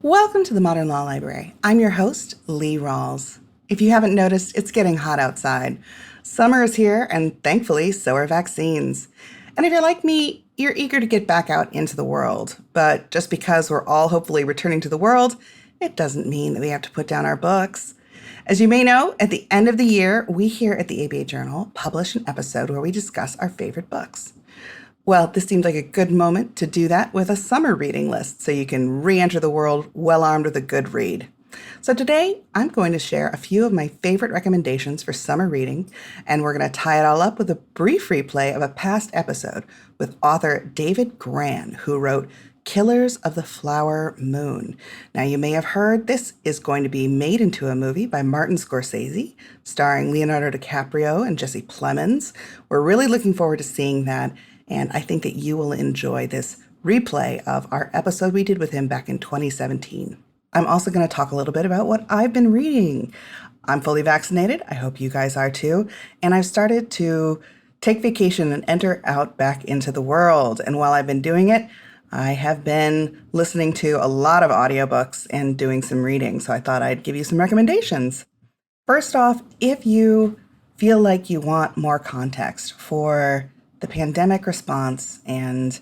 Welcome to the Modern Law Library. I'm your host, Lee Rawles. If you haven't noticed, it's getting hot outside. Summer is here, and thankfully, so are vaccines. And if you're like me, you're eager to get back out into the world. But just because we're all hopefully returning to the world, it doesn't mean that we have to put down our books. As you may know, at the end of the year, we here at the ABA Journal publish an episode where we discuss our favorite books. Well, this seemed like a good moment to do that with a summer reading list so you can re-enter the world well armed with a good read. So today, I'm going to share a few of my favorite recommendations for summer reading, and we're going to tie it all up with a brief replay of a past episode with author David Grann, who wrote Killers of the Flower Moon. Now, you may have heard this is going to be made into a movie by Martin Scorsese, starring Leonardo DiCaprio and Jesse Plemmons. We're really looking forward to seeing that, and I think that you will enjoy this replay of our episode we did with him back in 2017. I'm also going to talk a little bit about what I've been reading. I'm fully vaccinated. I hope you guys are too. And I've started to take vacation and enter out back into the world. And while I've been doing it, I have been listening to a lot of audiobooks and doing some reading. So I thought I'd give you some recommendations. First off, if you feel like you want more context for the pandemic response and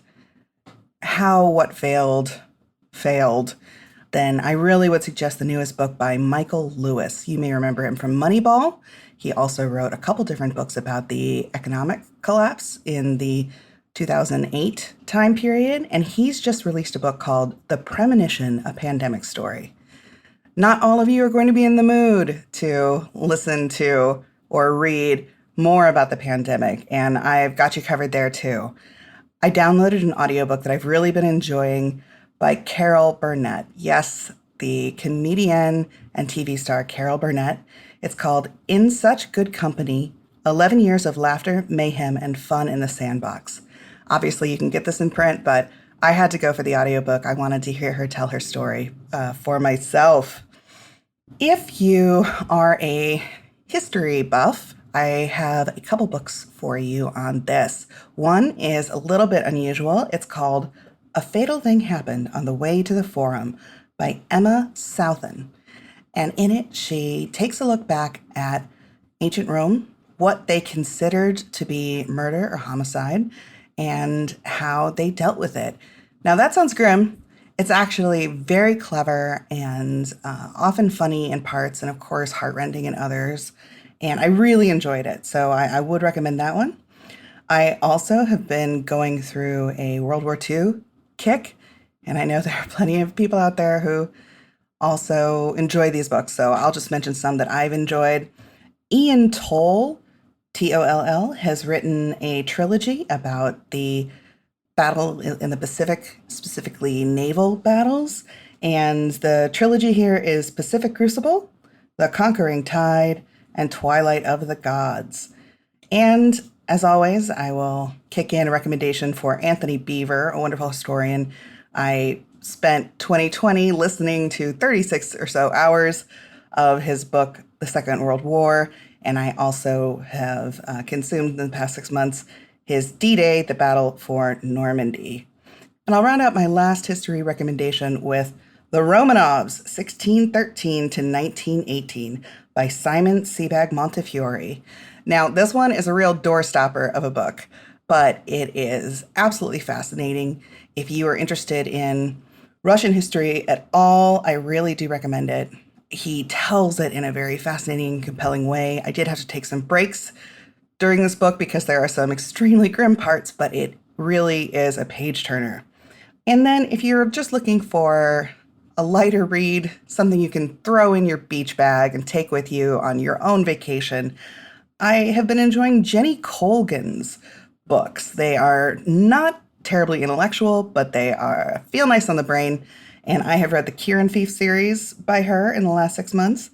how what failed, then I really would suggest the newest book by Michael Lewis. You may remember him from Moneyball. He also wrote a couple different books about the economic collapse in the 2008 time period, and he's just released a book called The Premonition, A Pandemic Story. Not all of you are going to be in the mood to listen to or read more about the pandemic, and I've got you covered there too. I downloaded an audiobook that I've really been enjoying by Carol Burnett. Yes, the comedian and TV star Carol Burnett. It's called In Such Good Company, 11 Years of Laughter, Mayhem, and Fun in the Sandbox. Obviously, you can get this in print, but I had to go for the audiobook. I wanted to hear her tell her story for myself. If you are a history buff, I have a couple books for you on this. One is a little bit unusual. It's called A Fatal Thing Happened on the Way to the Forum by Emma Southen. And in it, she takes a look back at ancient Rome, what they considered to be murder or homicide, and how they dealt with it. Now, that sounds grim. It's actually very clever and often funny in parts, and of course, heartrending in others. And I really enjoyed it, so I would recommend that one. I also have been going through a World War II kick, and I know there are plenty of people out there who also enjoy these books, so I'll just mention some that I've enjoyed. Ian Toll, Toll, has written a trilogy about the battle in the Pacific, specifically naval battles, and the trilogy here is Pacific Crucible, The Conquering Tide, and Twilight of the Gods. And as always, I will kick in a recommendation for Anthony Beaver, a wonderful historian. I spent 2020 listening to 36 or so hours of his book, The Second World War, and I also have consumed in the past 6 months his D-Day, The Battle for Normandy. And I'll round out my last history recommendation with The Romanovs, 1613 to 1918, by Simon Sebag Montefiore. Now, this one is a real doorstopper of a book, but it is absolutely fascinating. If you are interested in Russian history at all, I really do recommend it. He tells it in a very fascinating, compelling way. I did have to take some breaks during this book because there are some extremely grim parts, but it really is a page turner. And then if you're just looking for a lighter read, something you can throw in your beach bag and take with you on your own vacation, I have been enjoying Jenny Colgan's books. They are not terribly intellectual, but they feel nice on the brain. And I have read the Kieran Thief series by her in the last 6 months.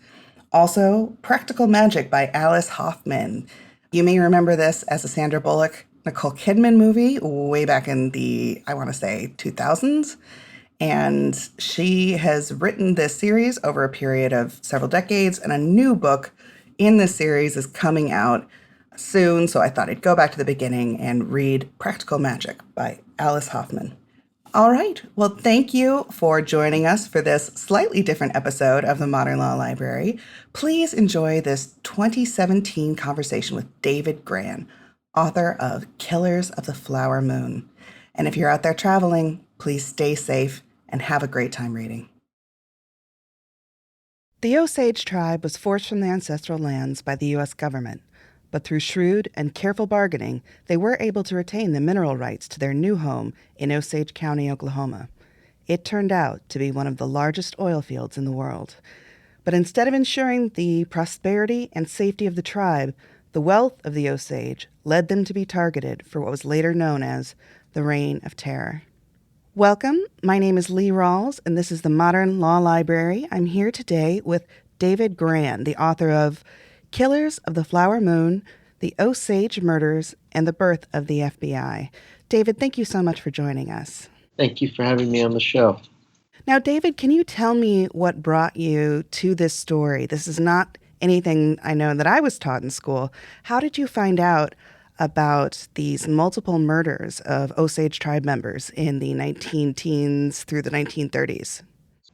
Also, Practical Magic by Alice Hoffman. You may remember this as a Sandra Bullock, Nicole Kidman movie way back in the, I want to say, 2000s. And she has written this series over a period of several decades, and a new book in this series is coming out soon. So I thought I'd go back to the beginning and read Practical Magic by Alice Hoffman. All right. Well, thank you for joining us for this slightly different episode of the Modern Law Library. Please enjoy this 2017 conversation with David Grann, author of Killers of the Flower Moon. And if you're out there traveling, please stay safe and have a great time reading. The Osage tribe was forced from their ancestral lands by the U.S. government, but through shrewd and careful bargaining, they were able to retain the mineral rights to their new home in Osage County, Oklahoma. It turned out to be one of the largest oil fields in the world. But instead of ensuring the prosperity and safety of the tribe, the wealth of the Osage led them to be targeted for what was later known as the Reign of Terror. Welcome. My name is Lee Rawles, and this is the Modern Law Library. I'm here today with David Grann, the author of Killers of the Flower Moon, The Osage Murders, and the Birth of the FBI. David, thank you so much for joining us. Thank you for having me on the show. Now, David, can you tell me what brought you to this story? This is not anything I know that I was taught in school. How did you find out about these multiple murders of Osage tribe members in the 19-teens through the 1930s?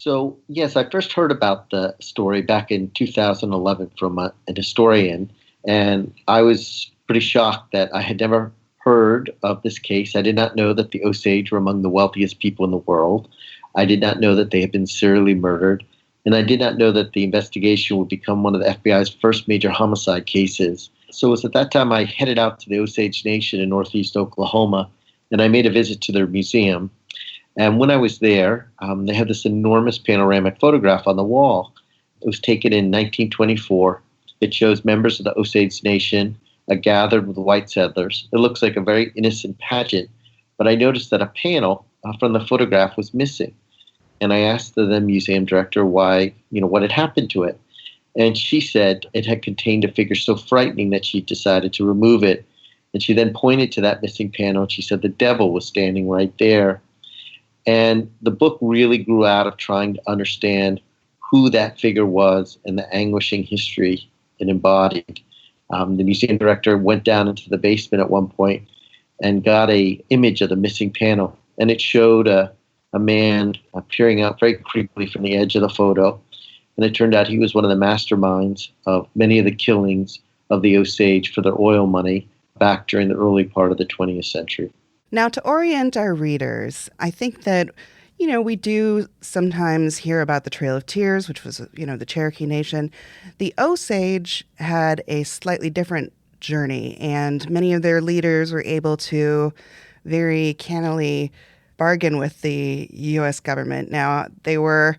So, yes, I first heard about the story back in 2011 from an historian, and I was pretty shocked that I had never heard of this case. I did not know that the Osage were among the wealthiest people in the world. I did not know that they had been serially murdered, and I did not know that the investigation would become one of the FBI's first major homicide cases. So it was at that time I headed out to the Osage Nation in northeast Oklahoma, and I made a visit to their museum. And when I was there, they had this enormous panoramic photograph on the wall. It was taken in 1924. It shows members of the Osage Nation gathered with white settlers. It looks like a very innocent pageant, but I noticed that a panel from the photograph was missing. And I asked the museum director why, what had happened to it. And she said it had contained a figure so frightening that she decided to remove it. And she then pointed to that missing panel and she said the devil was standing right there. And the book really grew out of trying to understand who that figure was and the anguishing history it embodied. The museum director went down into the basement at one point and got an image of the missing panel. And it showed a man peering out very creepily from the edge of the photo. And it turned out he was one of the masterminds of many of the killings of the Osage for their oil money back during the early part of the 20th century. Now, to orient our readers, I think that, we do sometimes hear about the Trail of Tears, which was, the Cherokee Nation. The Osage had a slightly different journey, and many of their leaders were able to very cannily bargain with the U.S. government. Now, they were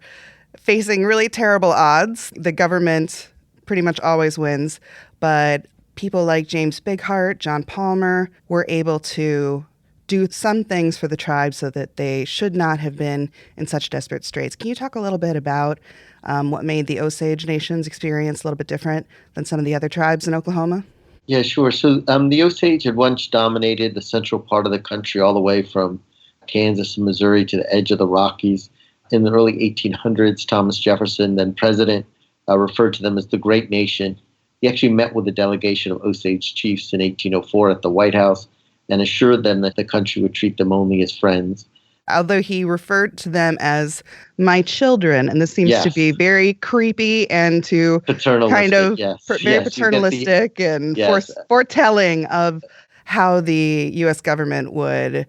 facing really terrible odds. The government pretty much always wins, but people like James Bigheart, John Palmer were able to do some things for the tribe so that they should not have been in such desperate straits. Can you talk a little bit about what made the Osage Nation's experience a little bit different than some of the other tribes in Oklahoma? Yeah, sure. So the Osage had once dominated the central part of the country all the way from Kansas and Missouri to the edge of the Rockies. In the early 1800s, Thomas Jefferson, then president, referred to them as the Great Nation. He actually met with a delegation of Osage chiefs in 1804 at the White House and assured them that the country would treat them only as friends. Although he referred to them as my children, and this seems to be very creepy and to kind of very paternalistic and foretelling of how the U.S. government would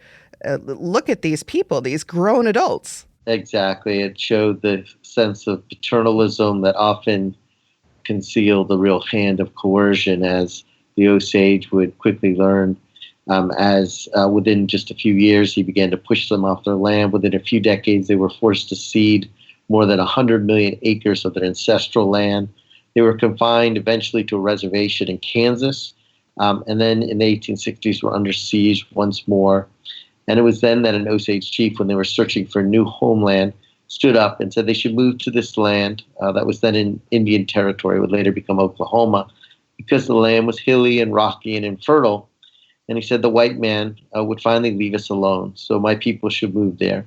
look at these people, these grown adults. Exactly. It showed the sense of paternalism that often concealed the real hand of coercion, as the Osage would quickly learn. As within just a few years, he began to push them off their land. Within a few decades, they were forced to cede more than 100 million acres of their ancestral land. They were confined eventually to a reservation in Kansas, and then in the 1860s were under siege once more. And it was then that an Osage chief, when they were searching for a new homeland, stood up and said they should move to this land that was then in Indian territory, would later become Oklahoma, because the land was hilly and rocky and infertile. And he said the white man would finally leave us alone, so my people should move there.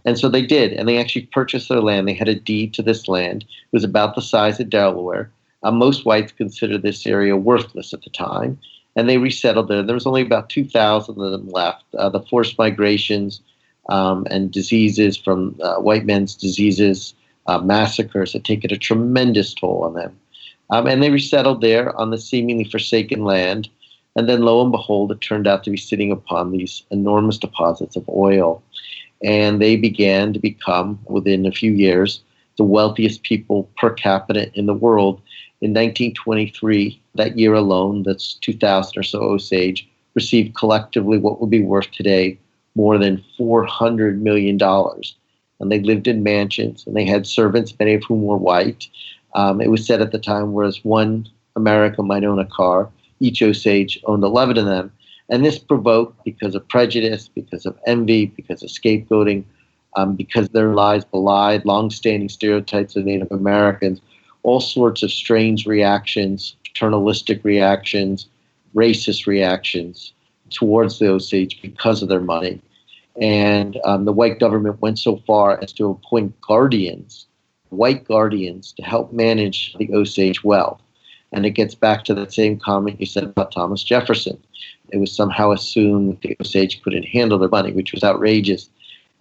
And so they did, and they actually purchased their land. They had a deed to this land. It was about the size of Delaware. Most whites considered this area worthless at the time, and they resettled there. There was only about 2,000 of them left. The forced migrations and diseases from white men's diseases, massacres had taken a tremendous toll on them. And they resettled there on the seemingly forsaken land. And then lo and behold, it turned out to be sitting upon these enormous deposits of oil. And they began to become, within a few years, the wealthiest people per capita in the world. In 1923, that year alone, that's 2,000 or so Osage, received collectively what would be worth today more than $400 million. And they lived in mansions, and they had servants, many of whom were white. It was said at the time, whereas one American might own a car, each Osage owned 11 of them. And this provoked, because of prejudice, because of envy, because of scapegoating, because their lives belied long-standing stereotypes of Native Americans, all sorts of strange reactions, paternalistic reactions, racist reactions towards the Osage because of their money. And the white government went so far as to appoint guardians, white guardians, to help manage the Osage wealth. And it gets back to that same comment you said about Thomas Jefferson. It was somehow assumed that the Osage couldn't handle their money, which was outrageous.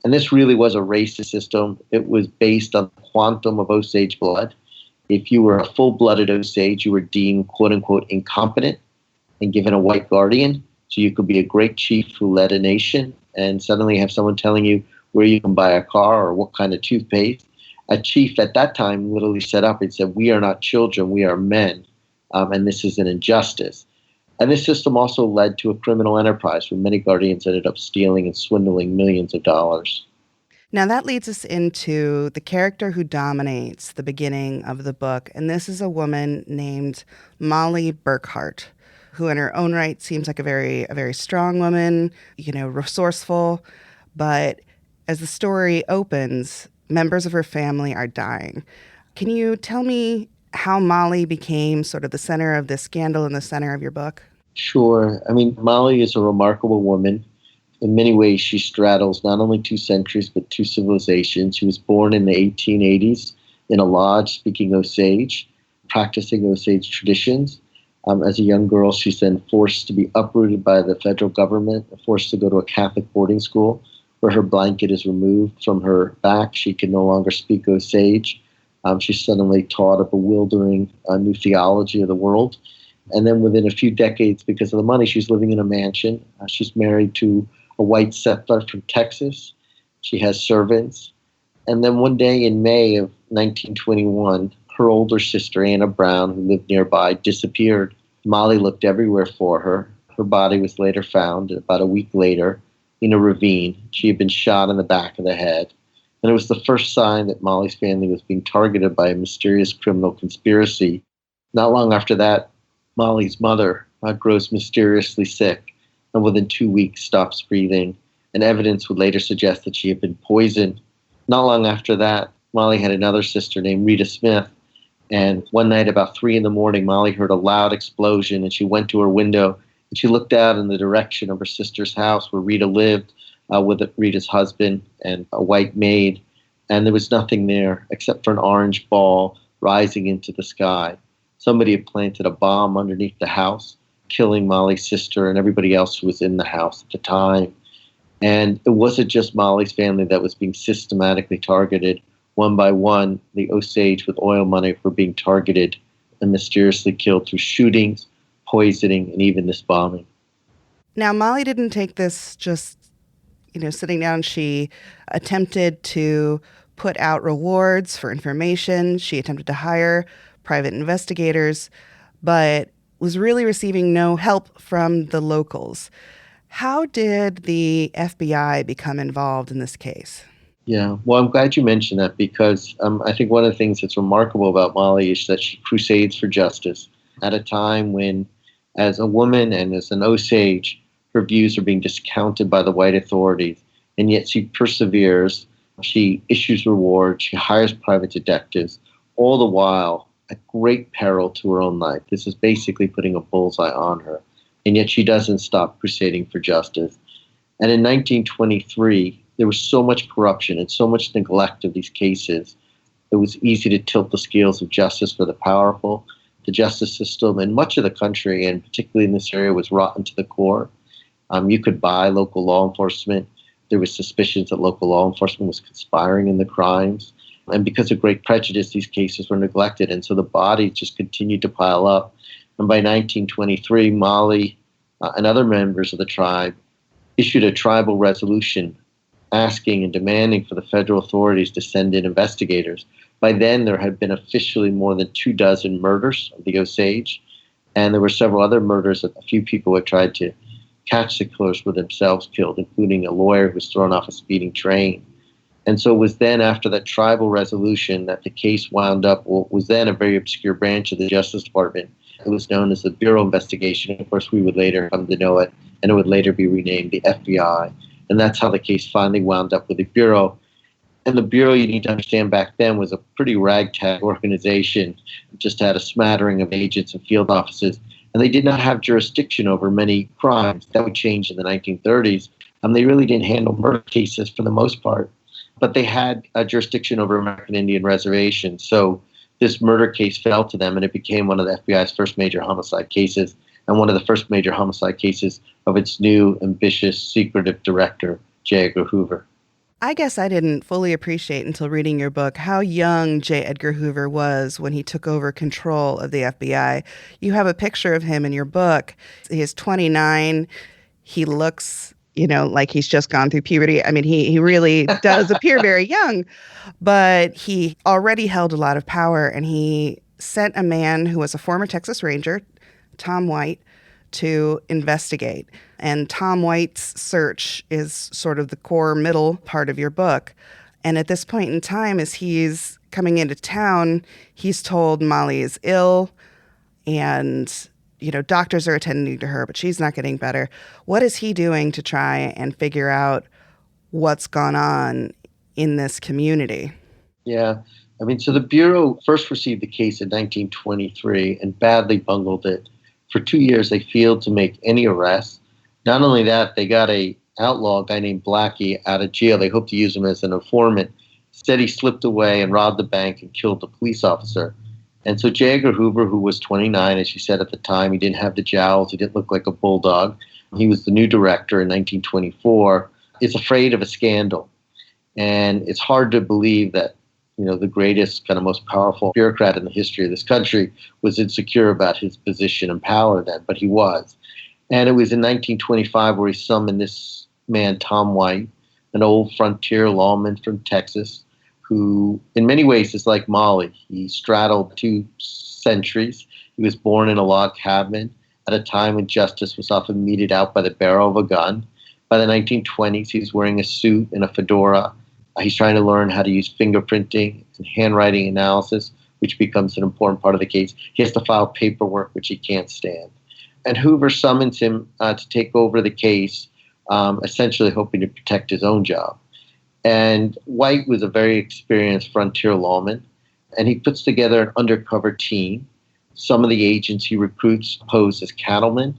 And this really was a racist system. It was based on the quantum of Osage blood. If you were a full-blooded Osage, you were deemed, quote-unquote, incompetent and given a white guardian. So you could be a great chief who led a nation and suddenly have someone telling you where you can buy a car or what kind of toothpaste. A chief at that time literally set up and said, "We are not children, we are men, and this is an injustice." And this system also led to a criminal enterprise where many guardians ended up stealing and swindling millions of dollars. Now that leads us into the character who dominates the beginning of the book. And this is a woman named Molly Burkhart, who in her own right seems like a very strong woman, resourceful. But as the story opens, members of her family are dying. Can you tell me how Molly became sort of the center of this scandal and the center of your book? Sure. I mean, Molly is a remarkable woman. In many ways, she straddles not only two centuries, but two civilizations. She was born in the 1880s in a lodge speaking Osage, practicing Osage traditions. As a young girl, she's then forced to be uprooted by the federal government, forced to go to a Catholic boarding school where her blanket is removed from her back. She can no longer speak Osage. She's suddenly taught a bewildering new theology of the world. And then within a few decades, because of the money, she's living in a mansion. She's married to a white settler from Texas. She has servants. And then one day in May of 1921, her older sister, Anna Brown, who lived nearby, disappeared. Molly looked everywhere for her. Her body was later found about a week later in a ravine. She had been shot in the back of the head. And it was the first sign that Molly's family was being targeted by a mysterious criminal conspiracy. Not long after that, Molly's mother grows mysteriously sick and within 2 weeks stops breathing. And evidence would later suggest that she had been poisoned. Not long after that, Molly had another sister named Rita Smith. And one night about 3 a.m, Molly heard a loud explosion and she went to her window and she looked out in the direction of her sister's house where Rita lived with Rita's husband and a white maid. And there was nothing there except for an orange ball rising into the sky. Somebody had planted a bomb underneath the house, killing Molly's sister and everybody else who was in the house at the time. And it wasn't just Molly's family that was being systematically targeted. One by one, the Osage with oil money were being targeted and mysteriously killed through shootings, poisoning, and even this bombing. Now, Molly didn't take this just, sitting down. She attempted to put out rewards for information. She attempted to hire private investigators, but was really receiving no help from the locals. How did the FBI become involved in this case? Yeah, well, I'm glad you mentioned that because I think one of the things that's remarkable about Molly is that she crusades for justice at a time when, as a woman and as an Osage, her views are being discounted by the white authorities, and yet she perseveres. She issues rewards. She hires private detectives, all the while at great peril to her own life. This is basically putting a bullseye on her, and yet she doesn't stop crusading for justice. And in 1923, there was so much corruption and so much neglect of these cases, it was easy to tilt the scales of justice for the powerful. The justice system in much of the country, and particularly in this area, was rotten to the core. You could buy local law enforcement. There was suspicions that local law enforcement was conspiring in the crimes. And because of great prejudice, these cases were neglected. And so the bodies just continued to pile up. And by 1923, Molly and other members of the tribe issued a tribal resolution asking and demanding for the federal authorities to send in investigators. By then, there had been officially more than 24 murders of the Osage, and there were several other murders that a few people had tried to catch the killers were themselves killed, including a lawyer who was thrown off a speeding train. And so it was then after that tribal resolution that the case wound up what was then a very obscure branch of the Justice Department. It was known as the Bureau Investigation. Of course, we would later come to know it, and it would later be renamed the FBI. And that's how the case finally wound up with the Bureau. And the Bureau, you need to understand, back then was a pretty ragtag organization. It just had a smattering of agents and field offices. And they did not have jurisdiction over many crimes. That would change in the 1930s. They really didn't handle murder cases for the most part. But they had a jurisdiction over American Indian reservations. So this murder case fell to them, and it became one of the FBI's first major homicide cases, and one of the first major homicide cases of its new, ambitious, secretive director, J. Edgar Hoover. I guess I didn't fully appreciate until reading your book how young J. Edgar Hoover was when he took over control of the FBI. You have a picture of him in your book. He is 29. He looks, like he's just gone through puberty. I mean, he really does appear very young, but he already held a lot of power, and he sent a man who was a former Texas Ranger, Tom White, to investigate. And Tom White's search is sort of the core middle part of your book. And at this point in time, as he's coming into town, he's told Molly is ill and, doctors are attending to her, but she's not getting better. What is he doing to try and figure out what's gone on in this community? Yeah. So the Bureau first received the case in 1923 and badly bungled it. For 2 years, they failed to make any arrests. Not only that, they got a outlaw, a guy named Blackie, out of jail. They hoped to use him as an informant. Instead, he slipped away and robbed the bank and killed a police officer. And so J. Edgar Hoover, who was 29, as you said at the time, he didn't have the jowls, he didn't look like a bulldog. He was the new director in 1924, is afraid of a scandal. And it's hard to believe that the greatest, kind of most powerful bureaucrat in the history of this country was insecure about his position and power then, but he was. And it was in 1925 where he summoned this man, Tom White, an old frontier lawman from Texas, who in many ways is like Molly. He straddled 2 centuries. He was born in a log cabin at a time when justice was often meted out by the barrel of a gun. By the 1920s, he was wearing a suit and a fedora. He's trying to learn how to use fingerprinting and handwriting analysis, which becomes an important part of the case. He has to file paperwork, which he can't stand. And Hoover summons him to take over the case, essentially hoping to protect his own job. And White was a very experienced frontier lawman, and he puts together an undercover team. Some of the agents he recruits pose as cattlemen.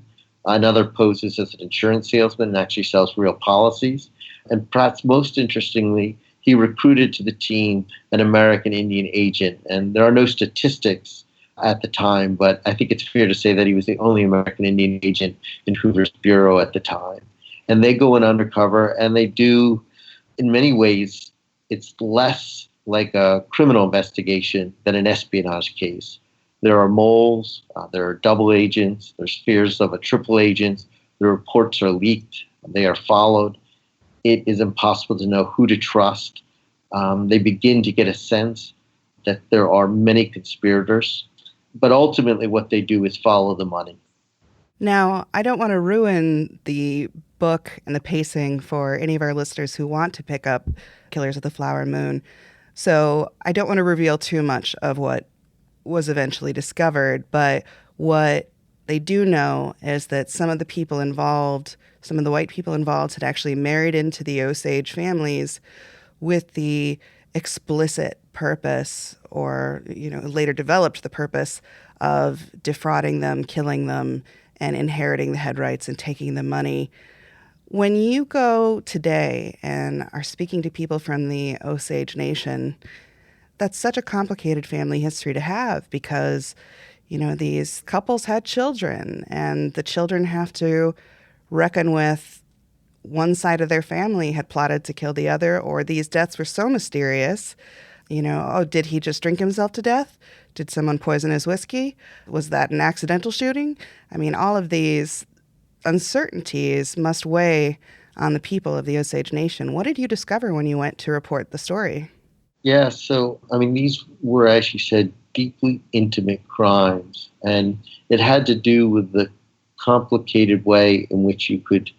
Another poses as an insurance salesman and actually sells real policies. And perhaps most interestingly, he recruited to the team an American Indian agent. And there are no statistics at the time, but I think it's fair to say that he was the only American Indian agent in Hoover's bureau at the time. And they go in undercover, and they do, in many ways, it's less like a criminal investigation than an espionage case. There are moles, there are double agents, there's fears of a triple agent, the reports are leaked, they are followed. It is impossible to know who to trust. They begin to get a sense that there are many conspirators, but ultimately what they do is follow the money. Now, I don't want to ruin the book and the pacing for any of our listeners who want to pick up Killers of the Flower Moon, so I don't want to reveal too much of what was eventually discovered, but what they do know is that some of the people involved, some of the white people involved, had actually married into the Osage families with the explicit purpose, or later developed the purpose of defrauding them, killing them, and inheriting the head rights and taking the money. When you go today and are speaking to people from the Osage Nation, that's such a complicated family history to have, because these couples had children, and the children have to reckon with one side of their family had plotted to kill the other, or these deaths were so mysterious. Oh, did he just drink himself to death? Did someone poison his whiskey? Was that an accidental shooting? I mean, all of these uncertainties must weigh on the people of the Osage Nation. What did you discover when you went to report the story? Yeah, so I mean, these were, as you said, deeply intimate crimes, and it had to do with the complicated way in which you could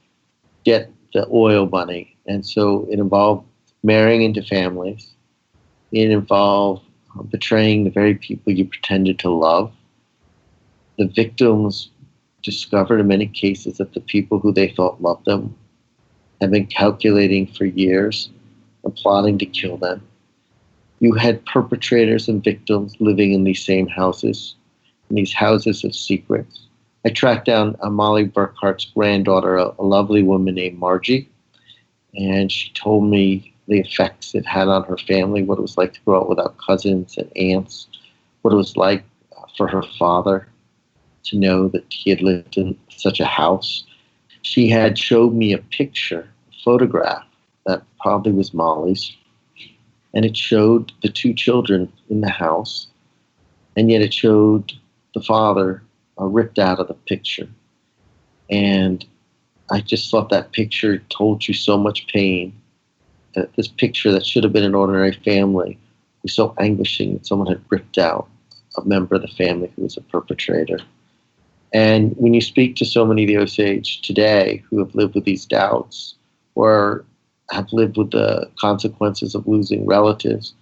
get the oil money. And so it involved marrying into families. It involved betraying the very people you pretended to love. The victims discovered in many cases that the people who they thought loved them had been calculating for years and plotting to kill them. You had perpetrators and victims living in these same houses, in these houses of secrets. I tracked down Molly Burkhart's granddaughter, a lovely woman named Margie, and she told me the effects it had on her family, what it was like to grow up without cousins and aunts, what it was like for her father to know that he had lived in such a house. She had showed me a picture, a photograph that probably was Molly's, and it showed the two children in the house, and yet it showed the father ripped out of the picture. And I just thought that picture told you so much pain, that this picture that should have been an ordinary family was so anguishing that someone had ripped out a member of the family who was a perpetrator. And when you speak to so many of the Osage today who have lived with these doubts or have lived with the consequences of losing relatives,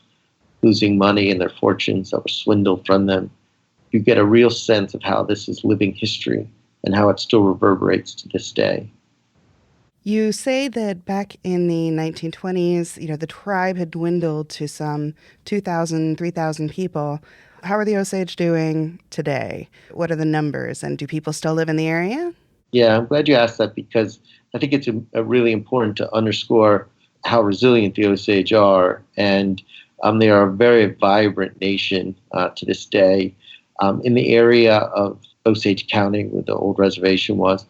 losing money and their fortunes that were swindled from them, you get a real sense of how this is living history and how it still reverberates to this day. You say that back in the 1920s, the tribe had dwindled to some 2,000, 3,000 people. How are the Osage doing today? What are the numbers, and do people still live in the area? Yeah, I'm glad you asked that because I think it's really important to underscore how resilient the Osage are. And they are a very vibrant nation to this day. In the area of Osage County, where the old reservation was,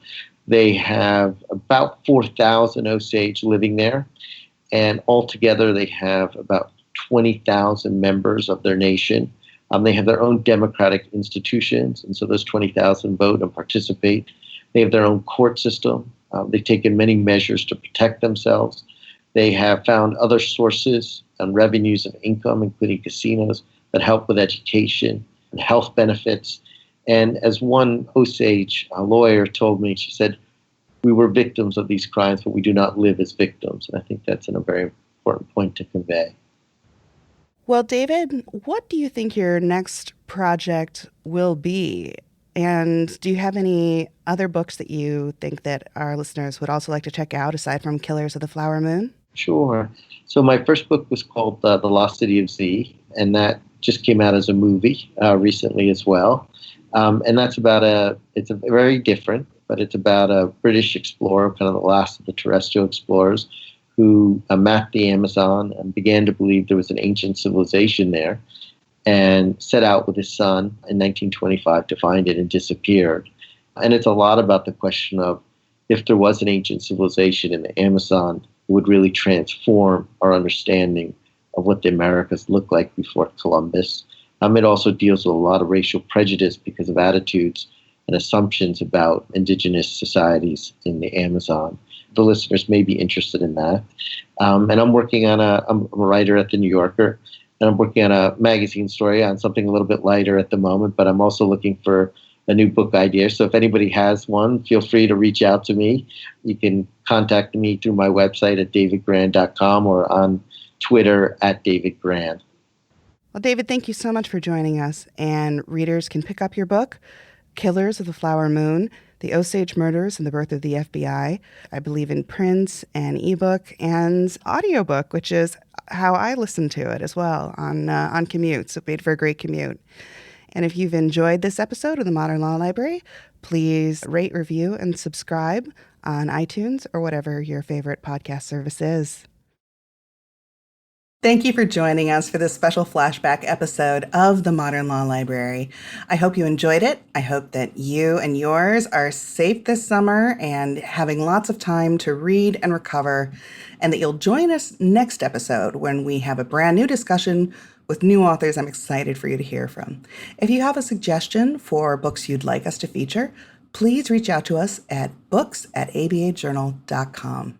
they have about 4,000 Osage living there. And altogether, they have about 20,000 members of their nation. They have their own democratic institutions, and so those 20,000 vote and participate. They have their own court system. They've taken many measures to protect themselves. They have found other sources and revenues of income, including casinos, that help with education and health benefits. And as one Osage lawyer told me, she said, "We were victims of these crimes, but we do not live as victims." And I think that's a very important point to convey. Well, David, what do you think your next project will be? And do you have any other books that you think that our listeners would also like to check out aside from Killers of the Flower Moon? Sure. So my first book was called The Lost City of Z, and that just came out as a movie recently as well. And that's it's a very different, but it's about a British explorer, kind of the last of the terrestrial explorers, who mapped the Amazon and began to believe there was an ancient civilization there, and set out with his son in 1925 to find it and disappeared. And it's a lot about the question of if there was an ancient civilization in the Amazon, it would really transform our understanding of what the Americas looked like before Columbus. It also deals with a lot of racial prejudice because of attitudes and assumptions about indigenous societies in the Amazon. The listeners may be interested in that. And I'm a writer at the New Yorker, and I'm working on a magazine story on something a little bit lighter at the moment, but I'm also looking for a new book idea. So if anybody has one, feel free to reach out to me. You can contact me through my website at davidgrann.com or on Twitter at David Grann. Well, David, thank you so much for joining us. And readers can pick up your book, Killers of the Flower Moon, The Osage Murders and the Birth of the FBI. I believe in print and ebook and audiobook, which is how I listen to it as well on commute. So it made for a great commute. And if you've enjoyed this episode of the Modern Law Library, please rate, review, and subscribe on iTunes or whatever your favorite podcast service is. Thank you for joining us for this special flashback episode of the Modern Law Library. I hope you enjoyed it. I hope that you and yours are safe this summer and having lots of time to read and recover, and that you'll join us next episode when we have a brand new discussion with new authors I'm excited for you to hear from. If you have a suggestion for books you'd like us to feature, please reach out to us at books@abajournal.com.